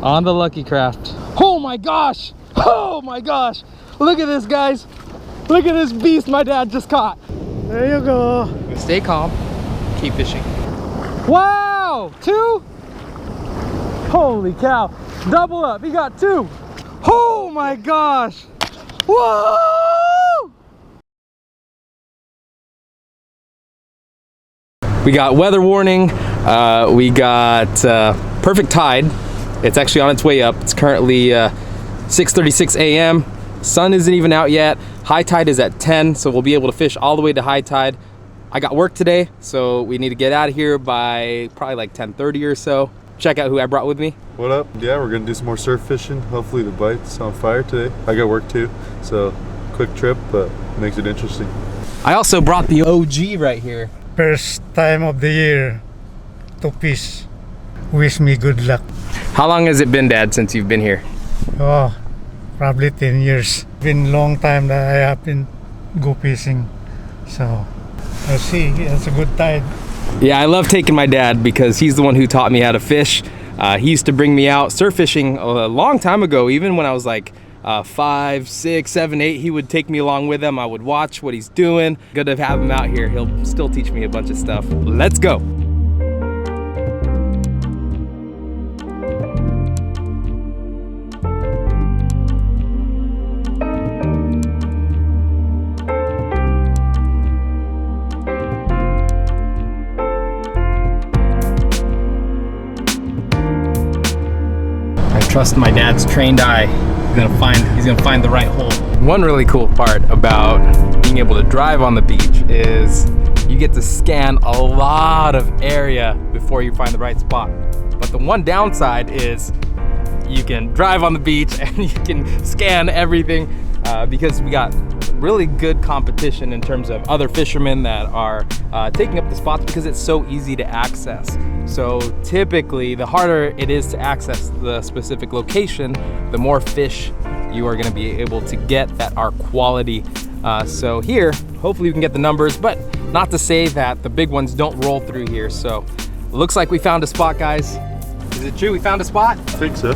On the Lucky Craft. Oh my gosh! Oh my gosh! Look at this, guys! Look at this beast my dad just caught. There you go. Stay calm. Keep fishing. Wow! 2? Holy cow! Double up. He got 2. Oh my gosh! Whoa! We got weather warning. We got perfect tide. It's actually on its way up. It's currently 6:36 a.m. Sun isn't even out yet. High tide is at 10, so we'll be able to fish all the way to high tide. I got work today, so we need to get out of here by probably like 10:30 or so. Check out who I brought with me. What up? Yeah, we're gonna do some more surf fishing. Hopefully the bite's on fire today. I got work too, so quick trip, but makes it interesting. I also brought the OG right here. First time of the year to fish. Wish me good luck. How long has it been, Dad, since you've been here? Oh, probably 10 years. Been a long time that I have been go fishing. So, let's see, it's a good tide. Yeah, I love taking my dad because he's the one who taught me how to fish. He used to bring me out surf fishing a long time ago, even when I was like 5, 6, 7, 8. He would take me along with him. I would watch what he's doing. Good to have him out here. He'll still teach me a bunch of stuff. Let's go. Trust my dad's trained eye. He's gonna find the right hole. One really cool part about being able to drive on the beach is you get to scan a lot of area before you find the right spot. But the one downside is you can drive on the beach and you can scan everything because we got really good competition in terms of other fishermen that are taking up the spots because it's so easy to access. So typically, the harder it is to access the specific location, the more fish you are gonna be able to get that are quality. So here, hopefully we can get the numbers, but not to say that the big ones don't roll through here. So looks like we found a spot, guys. Is it true we found a spot? I think so.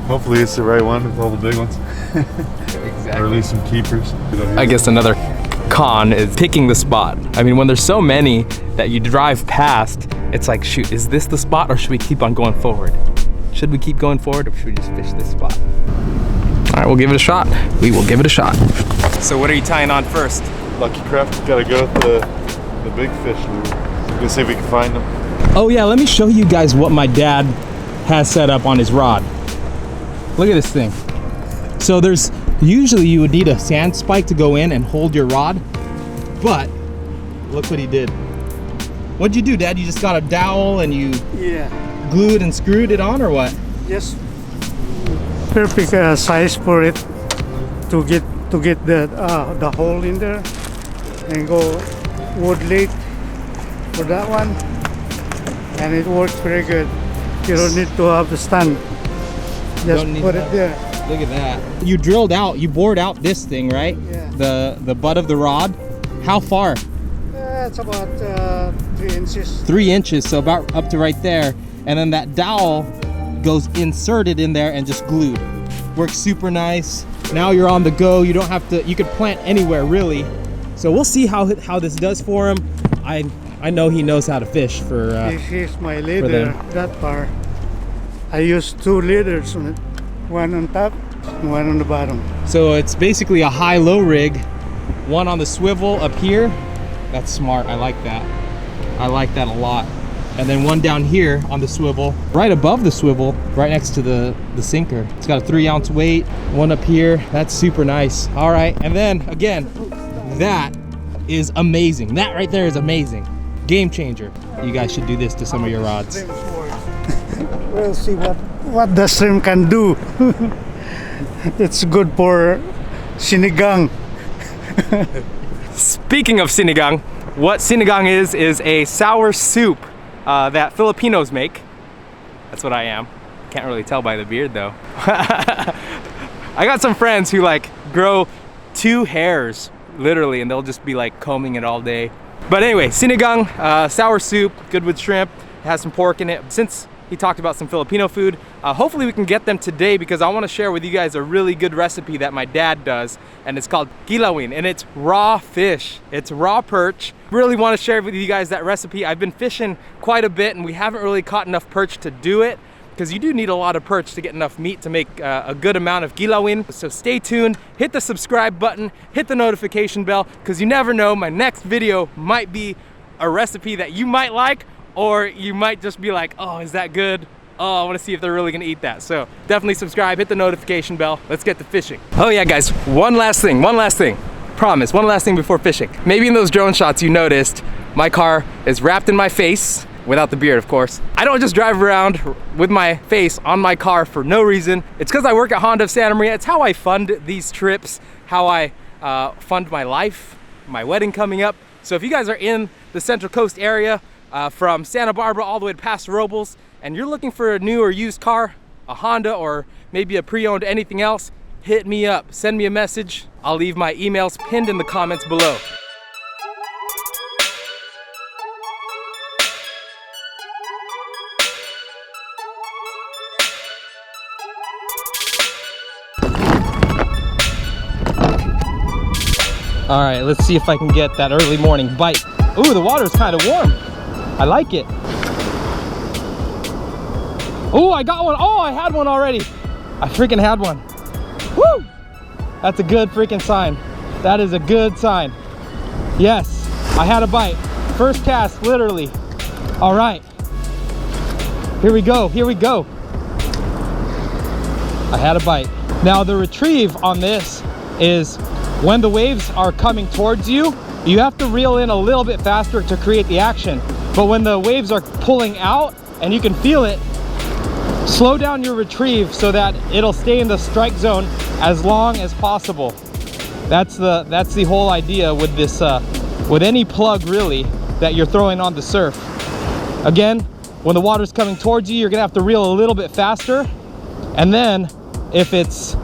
Hopefully it's the right one with all the big ones. Exactly. Or at least some keepers. I guess another con is picking the spot. I mean, when there's so many that you drive past, it's like, shoot, is this the spot or should we keep on going forward? Should we keep going forward or should we just fish this spot? All right, we'll give it a shot. We will give it a shot. So what are you tying on first? Lucky Craft, gotta go with the big fish. We'll see if we can find them. Oh yeah, let me show you guys what my dad has set up on his rod. Look at this thing. So usually you would need a sand spike to go in and hold your rod, but look what he did. What'd you do, Dad? You just got a dowel and you glued and screwed it on, or what? Yes. Perfect size for it to get the hole in there, and go wood late for that one, and it works very good. You don't need to have the stand. Just put it there. Look at that. You bored out this thing, right? Yeah. The butt of the rod. How far? It's about 3 inches. 3 inches, so about up to right there. And then that dowel goes inserted in there and just glued. Works super nice. Now you're on the go. You don't have to, you could plant anywhere really. So we'll see how this does for him. I know he knows how to fish for this is my leader, that part. I use 2 leaders on it. One on top, one on the bottom. So it's basically a high-low rig. One on the swivel up here. That's smart, I like that. I like that a lot. And then one down here on the swivel, right above the swivel, right next to the sinker. It's got a 3-ounce weight. One up here, that's super nice. All right, and then again, that is amazing. That right there is amazing. Game changer. You guys should do this to some of your rods. We'll see what the shrimp can do. It's good for sinigang. Speaking of sinigang, what sinigang is a sour soup that Filipinos make. That's what I am. Can't really tell by the beard though. I got some friends who like grow 2 hairs literally, and they'll just be like combing it all day. But anyway, sinigang, sour soup, good with shrimp. It has some pork in it. Since He talked about some Filipino food. Hopefully we can get them today because I want to share with you guys a really good recipe that my dad does, and it's called kilawin, and it's raw fish. It's raw perch. Really want to share with you guys that recipe. I've been fishing quite a bit and we haven't really caught enough perch to do it, because you do need a lot of perch to get enough meat to make a good amount of kilawin. So stay tuned, hit the subscribe button, hit the notification bell, because you never know, my next video might be a recipe that you might like, or you might just be like, oh, is that good? Oh, I want to see if they're really gonna eat that. So definitely subscribe, hit the notification bell. Let's get to fishing. Oh yeah, guys, one last thing. Promise, one last thing before fishing. Maybe in those drone shots you noticed my car is wrapped in my face, without the beard, of course. I don't just drive around with my face on my car for no reason. It's because I work at Honda of Santa Maria. It's how I fund these trips, how I fund my life, my wedding coming up. So if you guys are in the Central Coast area, from Santa Barbara all the way to Paso Robles, and you're looking for a new or used car, a Honda or maybe a pre-owned anything else, hit me up, send me a message. I'll leave my emails pinned in the comments below. All right, let's see if I can get that early morning bite. Ooh, the water's kind of warm. I like it. Oh, I got one. Oh, I had one already. I freaking had one. Woo! That's a good freaking sign. That is a good sign. Yes, I had a bite. First cast, literally. All right. Here we go, here we go. I had a bite. Now the retrieve on this is when the waves are coming towards you, you have to reel in a little bit faster to create the action. But when the waves are pulling out and you can feel it, slow down your retrieve so that it'll stay in the strike zone as long as possible. That's the whole idea with this, with any plug really that you're throwing on the surf. Again, when the water's coming towards you, you're gonna have to reel a little bit faster, and then if it's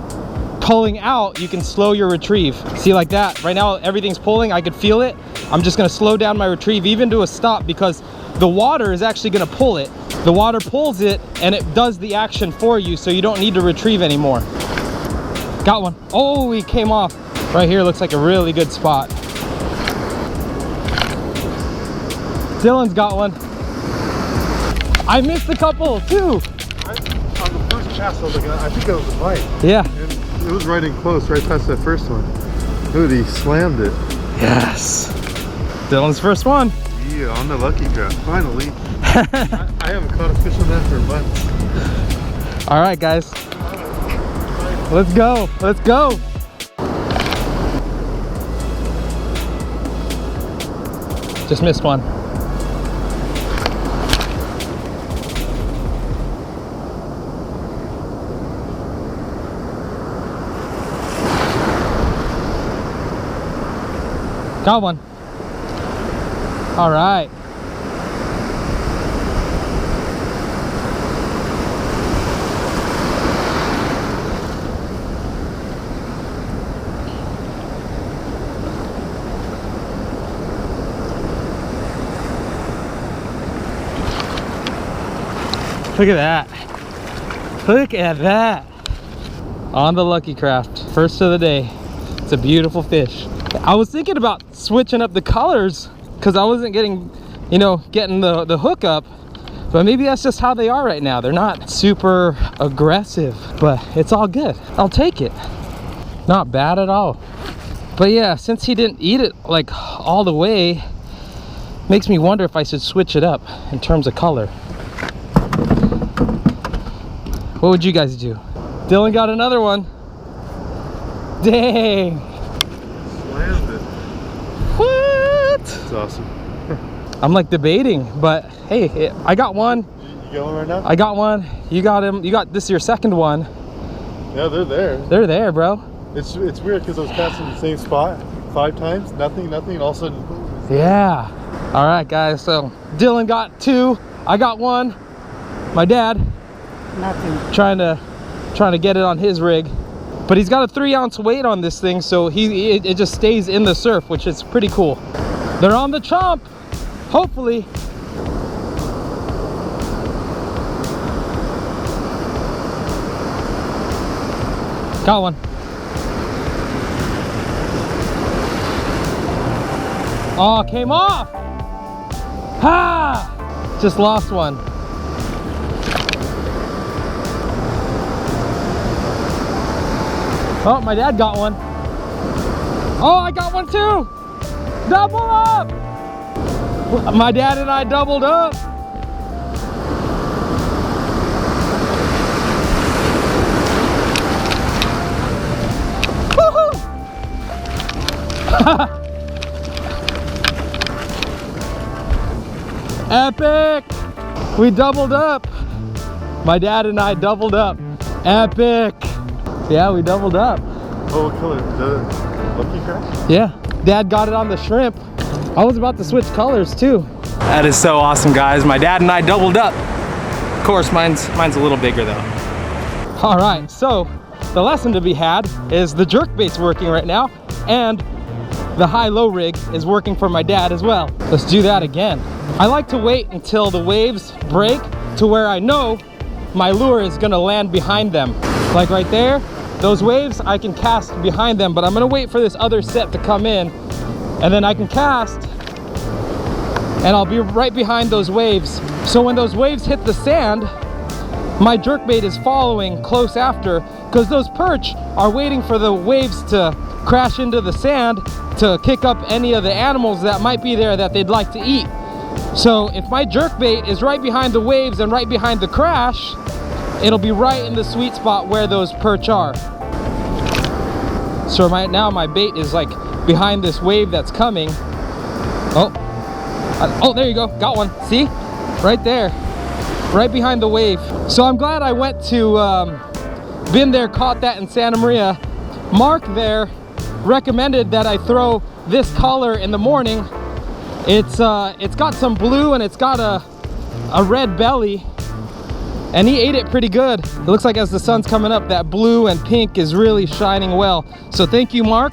pulling out, you can slow your retrieve. See, like that. Right now everything's pulling, I could feel it. I'm just gonna slow down my retrieve even to a stop, because the water is actually gonna pull it. The water pulls it and it does the action for you, so you don't need to retrieve anymore. Got one. Oh, he came off. Right here looks like a really good spot. Dylan's got one. I missed a couple too. On the first cast, I think that was a bite. Yeah. And it was right in close, right past that first one. Dude, he slammed it. Yes. Dylan's first one. Yeah, on the lucky craft, finally. I haven't caught a fish on that for months. All right, guys. Let's go. Let's go. Just missed one. Got one. All right. Look at that. Look at that. On the Lucky Craft. First of the day. It's a beautiful fish. I was thinking about switching up the colors because I wasn't getting, you know, getting the hook up. But maybe that's just how they are right now. They're not super aggressive, but it's all good. I'll take it. Not bad at all. But yeah, since he didn't eat it like all the way, makes me wonder if I should switch it up in terms of color. What would you guys do? Dylan got another one. Dang. Slammed it. What? That's awesome. I'm like debating, but hey, I got one. You got one right now? I got one. You got him. You got, this is your second one. Yeah, they're there. They're there, bro. It's weird because I was casting the same spot 5 times, nothing, and all of a sudden, boom. Yeah. All right, guys. So Dylan got 2. I got 1. My dad. Nothing. Trying to get it on his rig, but he's got a 3-ounce weight on this thing, so it just stays in the surf, which is pretty cool. They're on the chomp, hopefully. Got one. Oh, came off. Ha! Just lost one. Oh, my dad got one. Oh, I got one too. Double up. My dad and I doubled up. Woohoo! Epic! We doubled up. My dad and I doubled up. Epic! Yeah, we doubled up. Oh, what color? Is that a lucky crash? Yeah, Dad got it on the shrimp. I was about to switch colors too. That is so awesome, guys. My dad and I doubled up. Of course, mine's a little bigger though. All right, so the lesson to be had is the jerkbait's working right now, and the high-low rig is working for my dad as well. Let's do that again. I like to wait until the waves break to where I know my lure is gonna land behind them. Like right there, those waves, I can cast behind them, but I'm gonna wait for this other set to come in, and then I can cast, and I'll be right behind those waves. So when those waves hit the sand, my jerkbait is following close after, because those perch are waiting for the waves to crash into the sand to kick up any of the animals that might be there that they'd like to eat. So if my jerkbait is right behind the waves and right behind the crash, it'll be right in the sweet spot where those perch are. So right now my bait is like behind this wave that's coming. Oh, there you go, got one. See, right there, right behind the wave. So I'm glad I went to Been There, Caught That in Santa Maria. Mark there recommended that I throw this color in the morning. It's got some blue and it's got a red belly, and he ate it pretty good. It looks like as the sun's coming up, that blue and pink is really shining well. So thank you, Mark,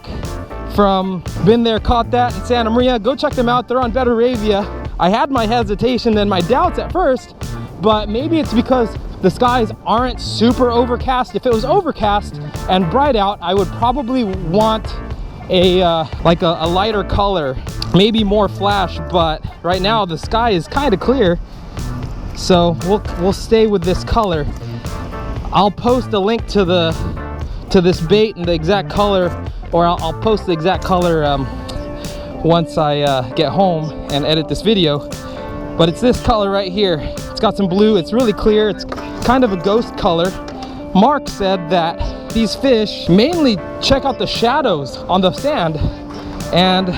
from Been There, Caught That in Santa Maria. Go check them out, they're on Betaravia. I had my hesitation and my doubts at first, but maybe it's because the skies aren't super overcast. If it was overcast and bright out, I would probably want a lighter color, maybe more flash, but right now the sky is kind of clear, so we'll stay with this color. I'll post a link to this bait and the exact color, or I'll post the exact color once I get home and edit this video. But it's this color right here. It's got some blue, it's really clear, it's kind of a ghost color. Mark said that these fish mainly check out the shadows on the sand, and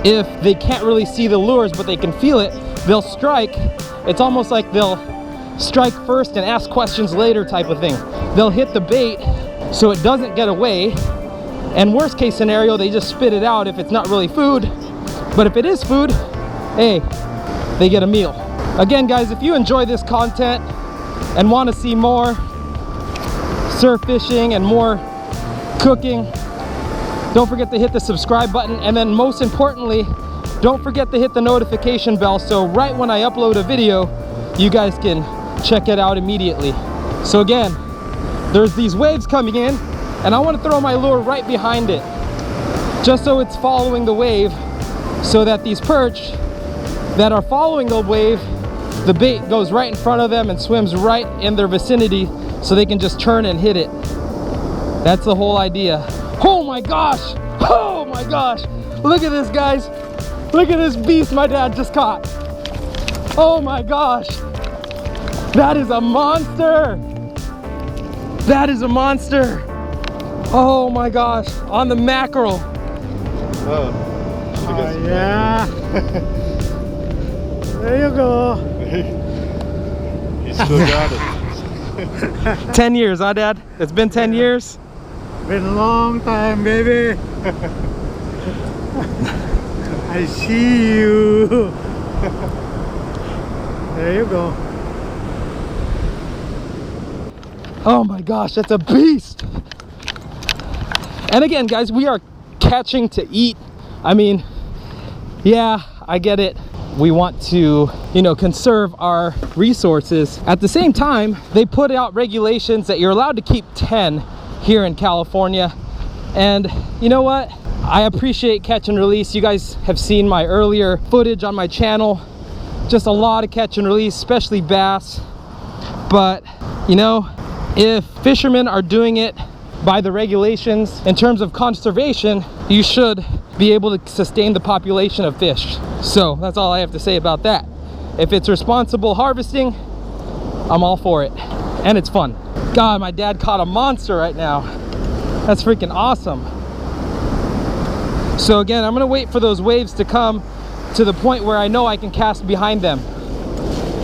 if they can't really see the lures but they can feel it, they'll strike. It's almost like they'll strike first and ask questions later type of thing. They'll hit the bait so it doesn't get away, and worst case scenario, they just spit it out if it's not really food. But if it is food, hey, they get a meal. Again, guys, if you enjoy this content and want to see more surf fishing and more cooking, don't forget to hit the subscribe button, and then most importantly, don't forget to hit the notification bell, so right when I upload a video, you guys can check it out immediately. So again, there's these waves coming in, and I want to throw my lure right behind it, just so it's following the wave, so that these perch that are following the wave, the bait goes right in front of them and swims right in their vicinity, so they can just turn and hit it. That's the whole idea. Oh my gosh! Oh my gosh! Look at this, guys! Look at this beast my dad just caught! Oh my gosh! That is a monster! That is a monster! Oh my gosh! On the mackerel! Oh, yeah! There you go! He still got it. 10 years, huh, Dad? It's been 10 years? Been a long time, baby. I see you. There you go. Oh my gosh, that's a beast. And again, guys, we are catching to eat. I mean, yeah, I get it. We want to, you know, conserve our resources. At the same time, they put out regulations that you're allowed to keep 10, here in California. And you know what? I appreciate catch and release. You guys have seen my earlier footage on my channel. Just a lot of catch and release, especially bass. But you know, if fishermen are doing it by the regulations in terms of conservation, you should be able to sustain the population of fish. So that's all I have to say about that. If it's responsible harvesting, I'm all for it. And it's fun. God, my dad caught a monster right now. That's freaking awesome. So again, I'm gonna wait for those waves to come to the point where I know I can cast behind them.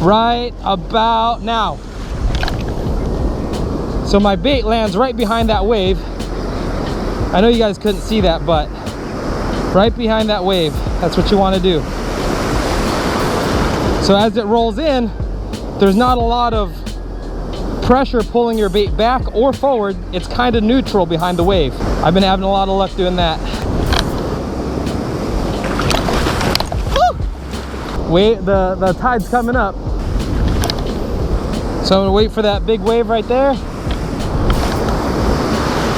Right about now. So my bait lands right behind that wave. I know you guys couldn't see that, but right behind that wave, that's what you want to do. So as it rolls in, there's not a lot of pressure pulling your bait back or forward. It's kind of neutral behind the wave. I've been having a lot of luck doing that. Woo! Wait, the tide's coming up. So I'm gonna wait for that big wave right there.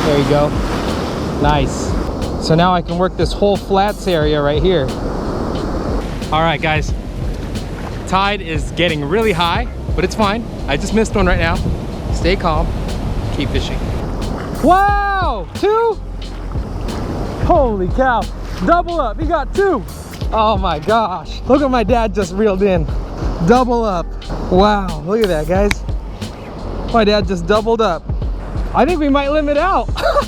There you go. Nice. So now I can work this whole flats area right here. All right, guys. Tide is getting really high, but it's fine. I just missed one right now. Stay calm. Keep fishing. Wow! 2? Holy cow. Double up. He got 2. Oh my gosh. Look what my dad just reeled in. Double up. Wow. Look at that, guys. My dad just doubled up. I think we might limit out. I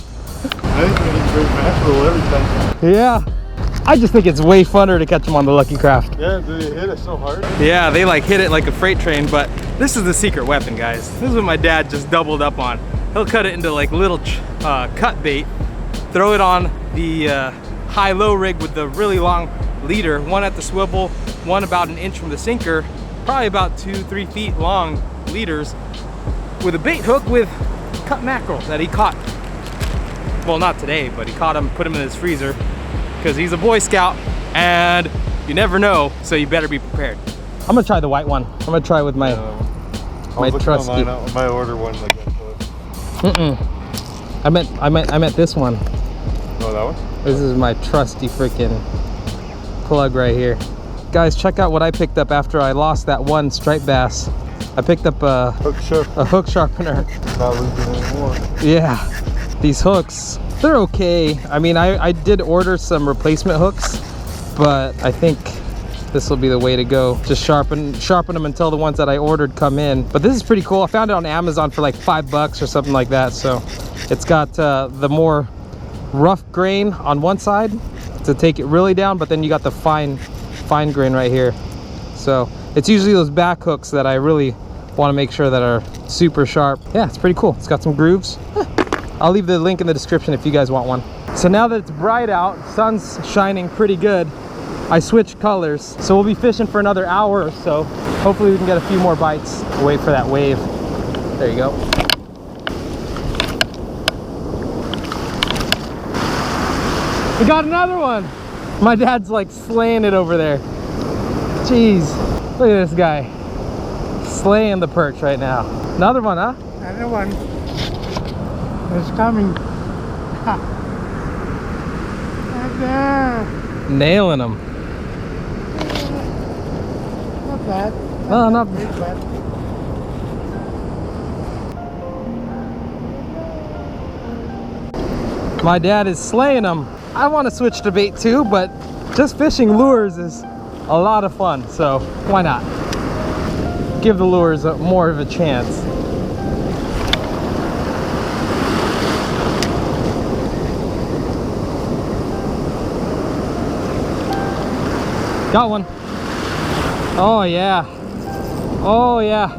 think we need great mackerel every time. Yeah. I just think it's way funner to catch them on the Lucky Craft. Yeah, do they hit it so hard? Yeah, they like hit it like a freight train, but this is the secret weapon, guys. This is what my dad just doubled up on. He'll cut it into like little cut bait, throw it on the high-low rig with the really long leader, one at the swivel, one about an inch from the sinker, probably about 2-3 feet long leaders, with a bait hook with cut mackerel that he caught. Well, not today, but he caught him, put him in his freezer because he's a Boy Scout and you never know, so you better be prepared. I'm gonna try the white one. I'm gonna try with my my trusty. I might order one like that. I meant this one. Oh, that one? This is my trusty freaking plug right here. Guys, check out what I picked up after I lost that one striped bass. I picked up a hook sharpener. Not losing anymore. Yeah, these hooks, they're okay. I mean, I did order some replacement hooks, but I think this will be the way to go. Just sharpen them until the ones that I ordered come in. But this is pretty cool. I found it on Amazon for like $5 or something like that. So it's got the more rough grain on one side to take it really down, but then you got the fine grain right here. So it's usually those back hooks that I really want to make sure that are super sharp. Yeah, it's pretty cool. It's got some grooves. I'll leave the link in the description if you guys want one. So now that it's bright out, sun's shining pretty good, I switched colors. So we'll be fishing for another hour or so. Hopefully we can get a few more bites. We'll wait for that wave. There you go. We got another one. My dad's like slaying it over there. Jeez, look at this guy. Slaying the perch right now. Another one, huh? Another one. It's coming. Ha. Right there. Nailing them. Not bad. Oh, not Big bad. My dad is slaying them. I want to switch to bait too, but just fishing lures is a lot of fun, so why not? Give the lures more of a chance. Got one. Oh yeah. Oh yeah.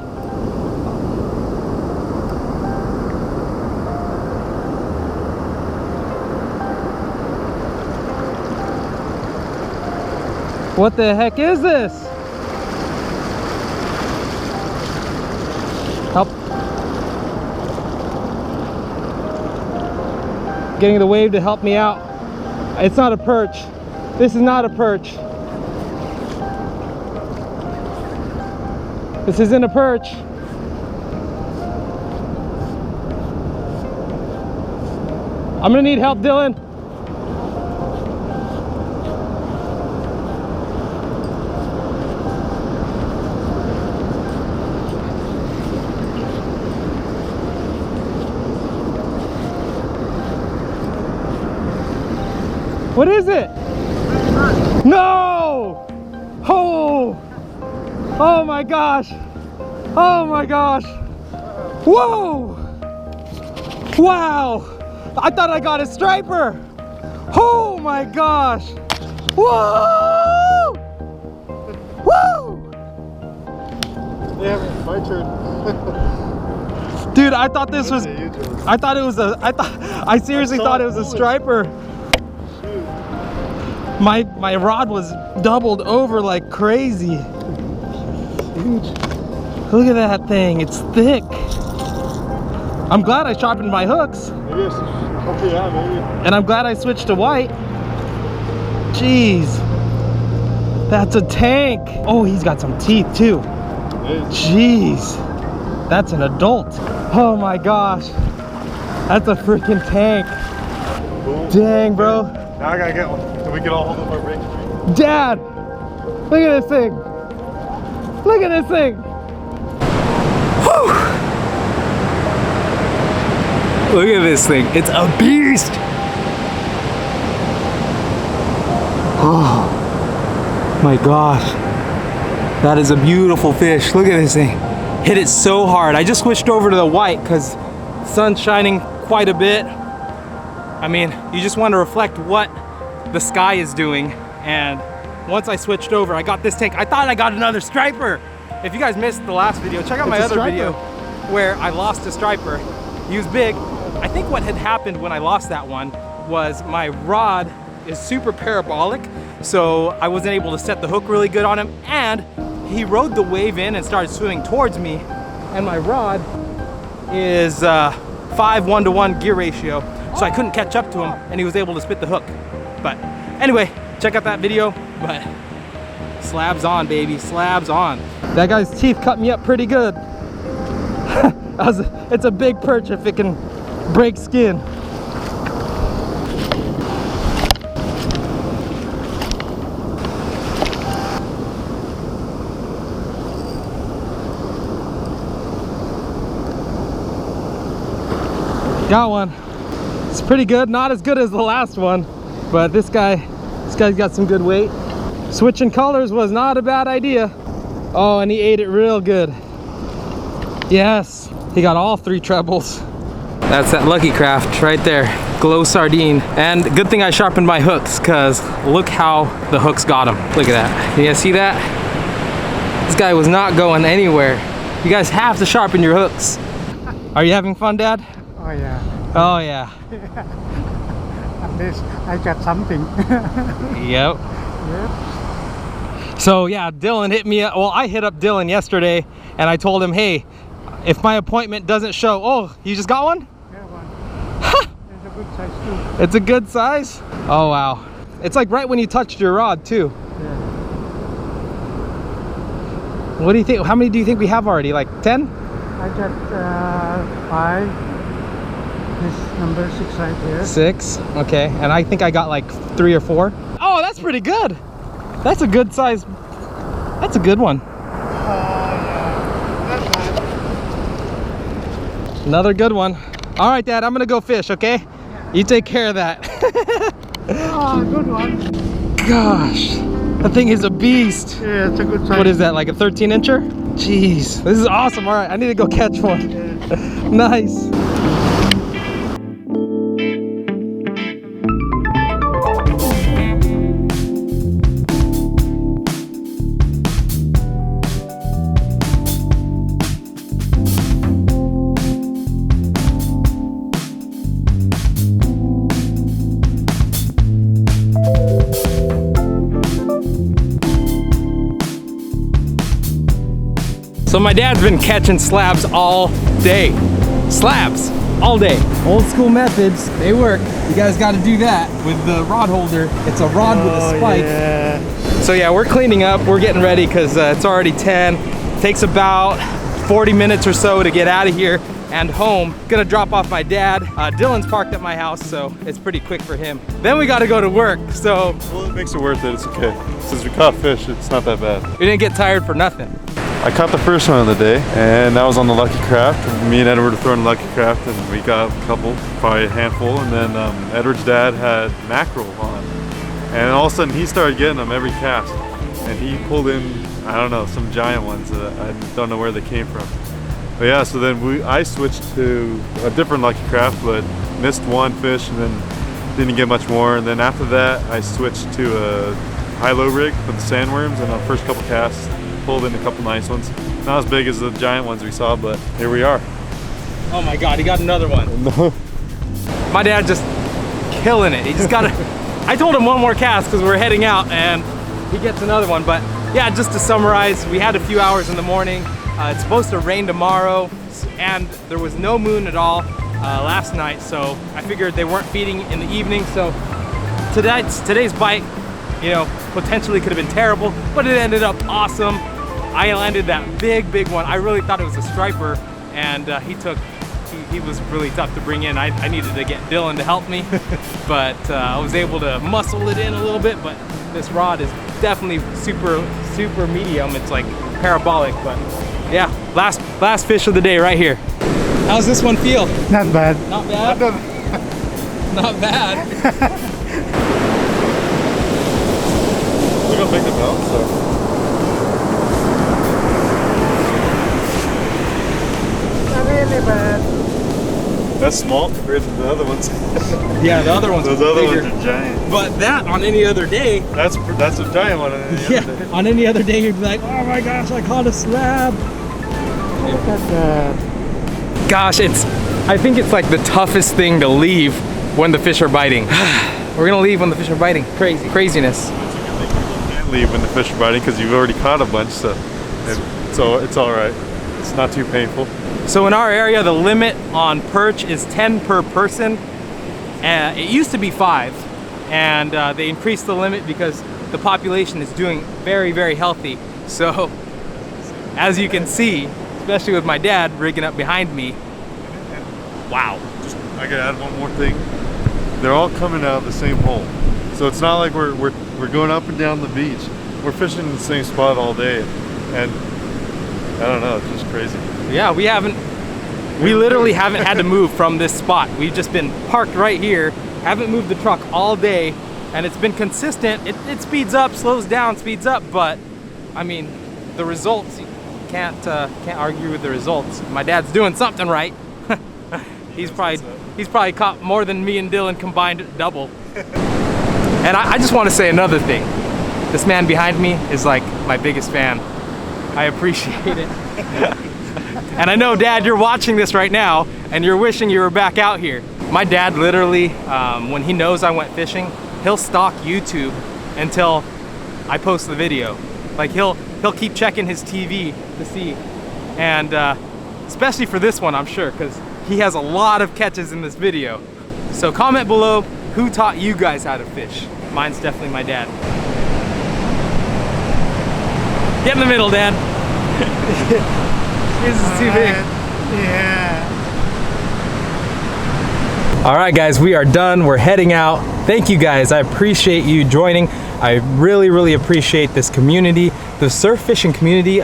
What the heck is this? Help. Getting the wave to help me out. It's not a perch. This is not a perch. This isn't a perch. I'm gonna need help, Dylan. What is it? No! Oh! Oh my gosh! Oh my gosh! Whoa! Wow! I thought I got a striper! Oh my gosh! Whoa! Woo! Yeah, my turn. Dude, I thought this was. I thought it was a. I seriously thought it was a striper. My rod was doubled over like crazy. Huge. Look at that thing, it's thick. I'm glad I sharpened my hooks. Maybe it's, okay, yeah, maybe. And I'm glad I switched to white. Jeez. That's a tank. Oh, he's got some teeth too. Jeez. That's an adult. Oh my gosh. That's a freaking tank. Boom. Dang, bro. Now I gotta get one. So we can all hold up our brakes. Dad, look at this thing. Look at this thing. Whew. Look at this thing. It's a beast. Oh my gosh. That is a beautiful fish. Look at this thing. Hit it so hard. I just switched over to the white because the sun's shining quite a bit. I mean, you just want to reflect what the sky is doing. And once I switched over, I got this tank. I thought I got another striper. If you guys missed the last video, check out my other video where I lost a striper. He was big. I think what had happened when I lost that one was my rod is super parabolic, so I wasn't able to set the hook really good on him, and he rode the wave in and started swimming towards me, and my rod is 5:1 gear ratio, so I couldn't catch up to him, and he was able to spit the hook. But anyway, check out that video. But slabs on, baby, slabs on. That guy's teeth cut me up pretty good. It's a big perch if it can break skin. Got one. It's pretty good, not as good as the last one, but this guy's got some good weight. Switching colors was not a bad idea. Oh, and he ate it real good. Yes, he got all 3 trebles. That's that Lucky Craft right there, glow sardine. And good thing I sharpened my hooks, cause look how the hooks got him. Look at that, you guys see that? This guy was not going anywhere. You guys have to sharpen your hooks. Are you having fun, Dad? Oh yeah. Oh yeah. At least I got something. Yep. Yep. So yeah, Dylan hit me up. Well, I hit up Dylan yesterday and I told him, hey, if my appointment doesn't show, oh, you just got one? Yeah, one. It's a good size too. It's a good size? Oh wow. It's like right when you touched your rod too. Yeah. What do you think? How many do you think we have already? Like 10? I got 5. This number 6 right here. 6, okay. And I think I got like 3 or 4. Oh, that's pretty good. That's a good size. That's a good one. Yeah. That's nice. Another good one. All right, Dad, I'm gonna go fish, okay? Yeah. You take care of that. Oh, good one. Gosh, that thing is a beast. Yeah, it's a good size. What is that, like a 13-incher? Jeez, this is awesome. All right, I need to go catch one. Yeah. Nice. So my dad's been catching slabs all day. Slabs, all day. Old school methods, they work. You guys got to do that with the rod holder. It's a rod with a spike. Yeah. So yeah, we're cleaning up. We're getting ready because it's already 10. Takes about 40 minutes or so to get out of here. and home. Gonna drop off my dad. Dylan's parked at my house, so it's pretty quick for him. Then we gotta go to work, so. Well, it makes it worth it, it's okay. Since we caught fish, it's not that bad. We didn't get tired for nothing. I caught the first one of the day, and that was on the Lucky Craft. Me and Edward were throwing Lucky Craft, and we got a couple, probably a handful, and then Edward's dad had mackerel on. And all of a sudden, he started getting them every cast. And he pulled in, I don't know, some giant ones that I don't know where they came from. But yeah, so then I switched to a different Lucky Craft, but missed one fish and then didn't get much more. And then after that, I switched to a high-low rig with the sandworms, and on the first couple casts, pulled in a couple nice ones. Not as big as the giant ones we saw, but here we are. Oh my God, he got another one. My dad just killing it. He just got I told him one more cast because we're heading out, and he gets another one. But yeah, just to summarize, we had a few hours in the morning. It's supposed to rain tomorrow, and there was no moon at all last night, so I figured they weren't feeding in the evening. So today's bite, you know, potentially could have been terrible, but it ended up awesome. I landed that big one. I really thought it was a striper, and he was really tough to bring in. I needed to get Dylan to help me, but I was able to muscle it in a little bit. But this rod is definitely super medium. It's like parabolic, but yeah, last fish of the day right here. How's this one feel? Not bad. Not bad? Not bad. Look how big the belts are. Not really bad. That's small compared to the other ones. Yeah, the other ones Those are other bigger. ones are giant. But that on any other day, That's a giant one on any other day. on any other day you'd be like, oh my gosh, I caught a slab. Look at that. Gosh, I think it's like the toughest thing to leave when the fish are biting. We're gonna leave when the fish are biting. Craziness. You can't leave when the fish are biting because you've already caught a bunch, so it's all right. It's not too painful. So in our area, the limit on perch is 10 per person. It used to be 5, and they increased the limit because the population is doing very healthy. So as you can see, especially with my dad rigging up behind me, wow. I gotta add one more thing. They're all coming out of the same hole. So it's not like we're going up and down the beach. We're fishing in the same spot all day, and I don't know, it's just crazy. Yeah, we literally haven't had to move from this spot. We've just been parked right here, haven't moved the truck all day, and it's been consistent. It speeds up, slows down, speeds up, but I mean, the results, you can't argue with the results. My dad's doing something right. He's probably caught more than me and Dylan combined double. And I just want to say another thing. This man behind me is like my biggest fan. I appreciate it. And I know, Dad, you're watching this right now and you're wishing you were back out here. My dad literally, when he knows I went fishing, he'll stalk YouTube until I post the video. Like he'll keep checking his TV to see. And especially for this one, I'm sure, because he has a lot of catches in this video. So comment below who taught you guys how to fish. Mine's definitely my dad. Get in the middle, Dad. This is too big. Yeah. All right, guys, we are done. We're heading out. Thank you, guys. I appreciate you joining. I really appreciate this community. The surf fishing community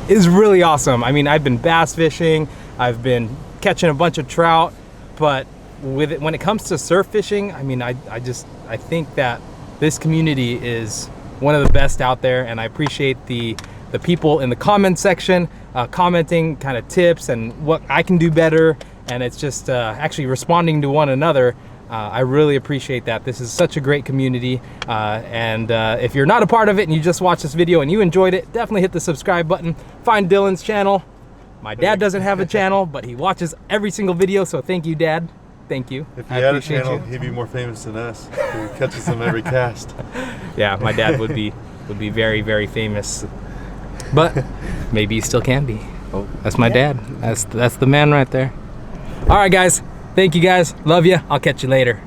is really awesome. I mean, I've been bass fishing, I've been catching a bunch of trout, but when it comes to surf fishing, I mean, I think that this community is one of the best out there, and I appreciate the people in the comment section commenting kind of tips and what I can do better, and it's just actually responding to one another. I really appreciate that. This is such a great community, and if you're not a part of it and you just watched this video and you enjoyed it, definitely hit the subscribe button. Find Dylan's channel. My dad doesn't have a channel, but he watches every single video, so thank you, Dad. Thank you. If he had a channel, he'd be more famous than us. He catches them every cast. Yeah, my dad would be very famous, but maybe he still can be. Oh, that's my dad. That's the man right there. All right, guys. Thank you, guys. Love you. I'll catch you later.